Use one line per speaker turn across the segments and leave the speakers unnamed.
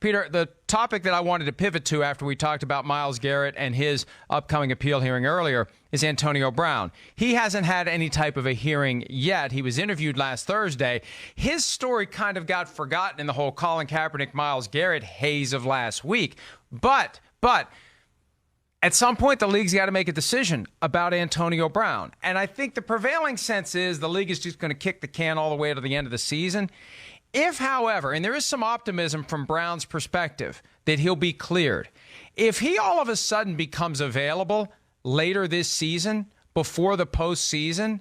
Peter, the topic that I wanted to pivot to after we talked about Myles Garrett and his upcoming appeal hearing earlier is Antonio Brown. He hasn't had any type of a hearing yet. He was interviewed last Thursday. His story kind of got forgotten in the whole Colin Kaepernick, Myles Garrett haze of last week. But at some point, the league's got to make a decision about Antonio Brown. And I think the prevailing sense is the league is just going to kick the can all the way to the end of the season. If, however, and there is some optimism from Brown's perspective that he'll be cleared, if he all of a sudden becomes available later this season, before the postseason,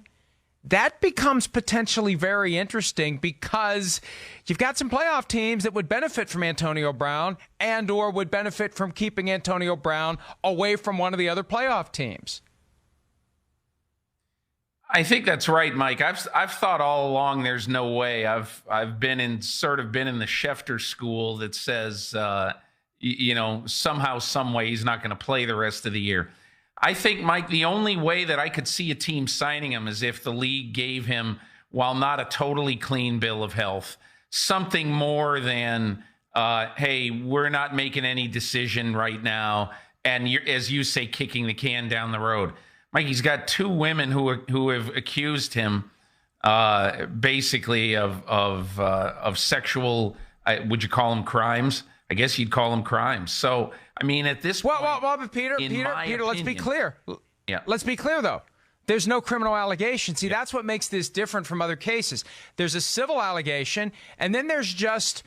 that becomes potentially very interesting because you've got some playoff teams that would benefit from Antonio Brown and or would benefit from keeping Antonio Brown away from one of the other playoff teams.
I think that's right, Mike. I've thought all along there's no way. I've been in the Schefter school that says somehow, some way he's not going to play the rest of the year. I think, Mike, the only way that I could see a team signing him is if the league gave him, while not a totally clean bill of health, something more than, hey, we're not making any decision right now, and as you say, kicking the can down the road. Mike, he's got two women who have accused him basically of sexual, would you call them crimes? I guess you'd call them crimes. So, I mean, at this point...
Well, but Peter, let's be clear.
Yeah.
Let's be clear, though. There's no criminal allegation. See, that's what makes this different from other cases. There's a civil allegation, and then there's just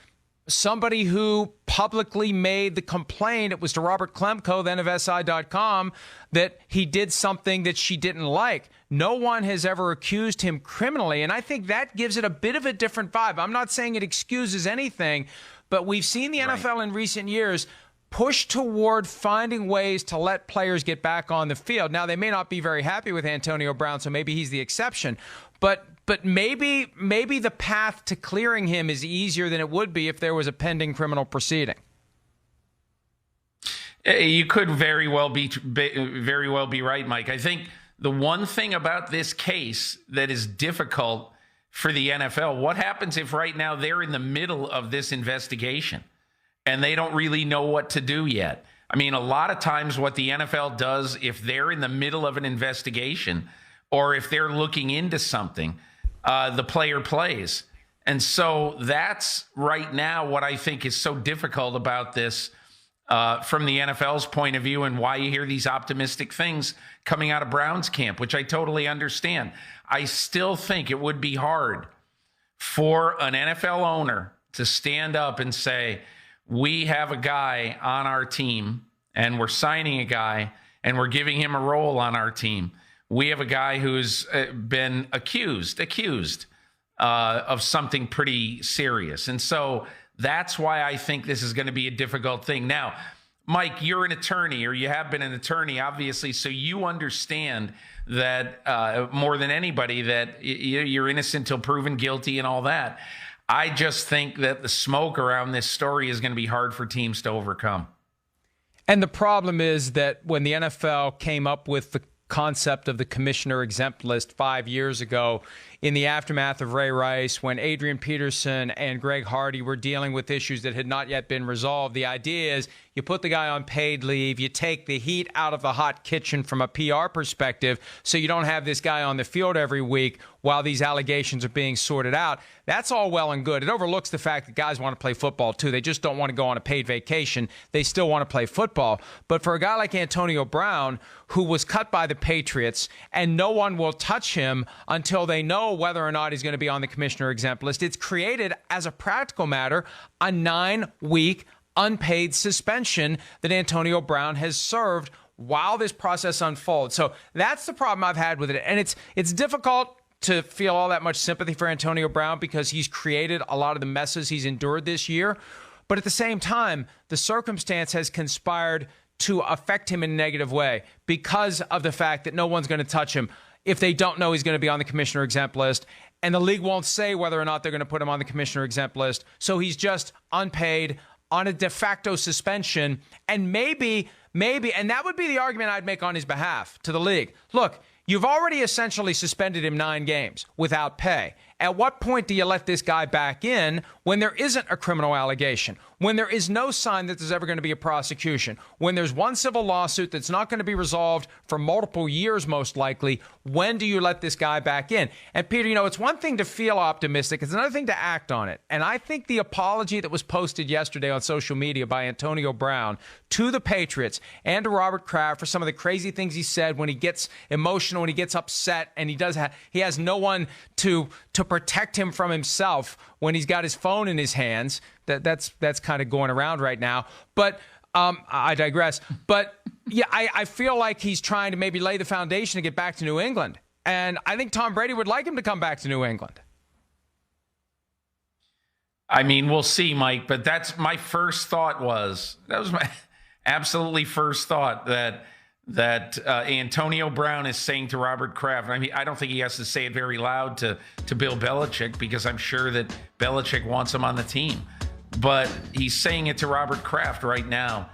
somebody who publicly made the complaint. It was to Robert Klemko, then of SI.com, that he did something that she didn't like. No one has ever accused him criminally, and I think that gives it a bit of a different vibe. I'm not saying it excuses anything, but we've seen the NFL in recent years push toward finding ways to let players get back on the field. Now, they may not be very happy with Antonio Brown, so maybe he's the exception. But maybe the path to clearing him is easier than it would be if there was a pending criminal proceeding.
You could very well be right, Mike. I think the one thing about this case that is difficult for the NFL, what happens if right now they're in the middle of this investigation and they don't really know what to do yet? I mean, a lot of times what the NFL does, if they're in the middle of an investigation or if they're looking into something, the player plays. And so that's right now what I think is so difficult about this from the NFL's point of view, and why you hear these optimistic things coming out of Brown's camp, which I totally understand. I still think it would be hard for an NFL owner to stand up and say, we have a guy on our team and we're signing a guy and we're giving him a role on our team. We have a guy who's been accused of something pretty serious. And so that's why I think this is going to be a difficult thing. Now, Mike, you're an attorney, or you have been an attorney, obviously, so you understand that more than anybody that you're innocent until proven guilty and all that. I just think that the smoke around this story is going to be hard for teams to overcome.
And the problem is that when the NFL came up with the concept of the commissioner exempt list 5 years ago, in the aftermath of Ray Rice, when Adrian Peterson and Greg Hardy were dealing with issues that had not yet been resolved, the idea is you put the guy on paid leave, you take the heat out of the hot kitchen from a PR perspective, so you don't have this guy on the field every week while these allegations are being sorted out. That's all well and good. It overlooks the fact that guys want to play football too. They just don't want to go on a paid vacation. They still want to play football. But for a guy like Antonio Brown, who was cut by the Patriots, and no one will touch him until they know whether or not he's going to be on the commissioner exempt list, it's created, as a practical matter, a 9-week unpaid suspension that Antonio Brown has served while this process unfolds. So that's the problem I've had with it. And it's difficult to feel all that much sympathy for Antonio Brown because he's created a lot of the messes he's endured this year. But at the same time, the circumstance has conspired to affect him in a negative way because of the fact that no one's going to touch him if they don't know he's going to be on the commissioner exempt list. And the league won't say whether or not they're going to put him on the commissioner exempt list. So he's just unpaid, on a de facto suspension. And maybe, and that would be the argument I'd make on his behalf to the league. Look, you've already essentially suspended him 9 games without pay. At what point do you let this guy back in when there isn't a criminal allegation, when there is no sign that there's ever going to be a prosecution, when there's one civil lawsuit that's not going to be resolved for multiple years, most likely? When do you let this guy back in? And Peter, it's one thing to feel optimistic. It's another thing to act on it. And I think the apology that was posted yesterday on social media by Antonio Brown to the Patriots and to Robert Kraft for some of the crazy things he said when he gets emotional, when he gets upset, and he has no one to protect him from himself when he's got his phone in his hands. That's kind of going around right now. But I digress. But yeah, I feel like he's trying to maybe lay the foundation to get back to New England. And I think Tom Brady would like him to come back to New England.
I mean, we'll see, Mike, but that's my first thought that was my absolutely first thought that Antonio Brown is saying to Robert Kraft. I mean, I don't think he has to say it very loud to Bill Belichick, because I'm sure that Belichick wants him on the team. But he's saying it to Robert Kraft right now.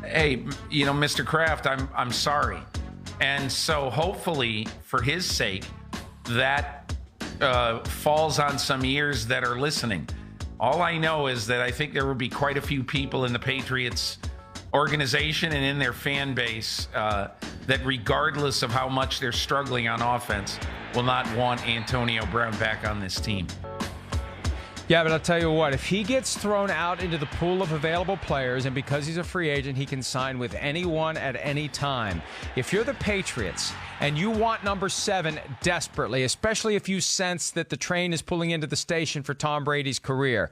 Hey, Mr. Kraft, I'm sorry. And so hopefully, for his sake, that falls on some ears that are listening. All I know is that I think there will be quite a few people in the Patriots organization and in their fan base that, regardless of how much they're struggling on offense, will not want Antonio Brown back on this team.
Yeah, but I'll tell you what, if he gets thrown out into the pool of available players, and because he's a free agent, he can sign with anyone at any time. If you're the Patriots and you want number 7 desperately, especially if you sense that the train is pulling into the station for Tom Brady's career,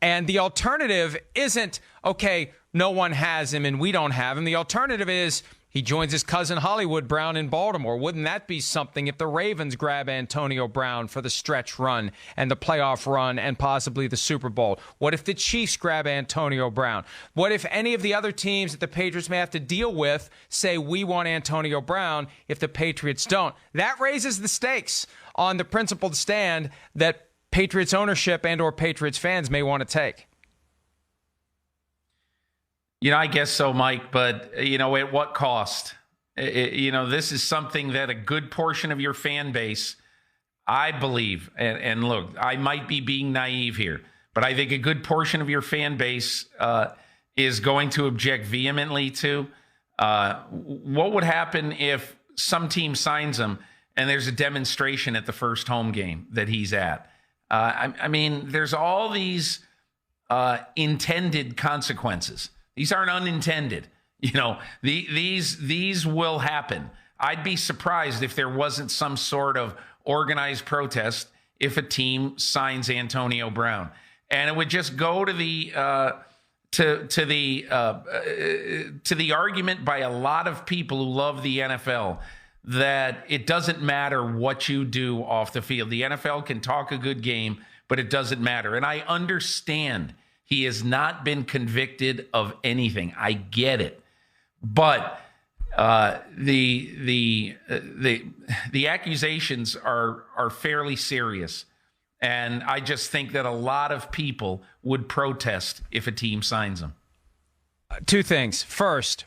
and the alternative isn't, okay, no one has him and we don't have him. The alternative is he joins his cousin Hollywood Brown in Baltimore. Wouldn't that be something if the Ravens grab Antonio Brown for the stretch run and the playoff run and possibly the Super Bowl? What if the Chiefs grab Antonio Brown? What if any of the other teams that the Patriots may have to deal with say, we want Antonio Brown, if the Patriots don't? That raises the stakes on the principled stand that Patriots ownership and or Patriots fans may want to take.
I guess so, Mike, but, at what cost? This is something that a good portion of your fan base, I believe, and look, I might be being naive here, but I think a good portion of your fan base is going to object vehemently to. What would happen if some team signs him and there's a demonstration at the first home game that he's at? I mean, there's all these intended consequences. These aren't unintended. These will happen. I'd be surprised if there wasn't some sort of organized protest if a team signs Antonio Brown, and it would just go to the argument by a lot of people who love the NFL that it doesn't matter what you do off the field. The NFL can talk a good game, but it doesn't matter. And I understand he has not been convicted of anything. I get it. But the accusations are fairly serious. And I just think that a lot of people would protest if a team signs him.
Two things. First,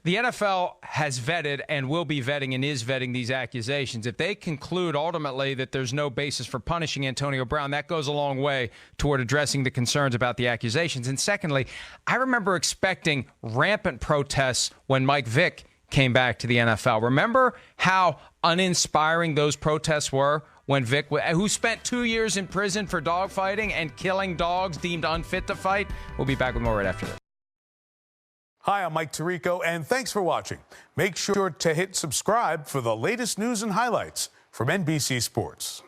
the NFL has vetted and will be vetting and is vetting these accusations. If they conclude ultimately that there's no basis for punishing Antonio Brown, that goes a long way toward addressing the concerns about the accusations. And secondly, I remember expecting rampant protests when Mike Vick came back to the NFL. Remember how uninspiring those protests were when Vick, who spent 2 years in prison for dogfighting and killing dogs deemed unfit to fight? We'll be back with more right after this.
Hi, I'm Mike Tirico, and thanks for watching. Make sure to hit subscribe for the latest news and highlights from NBC Sports.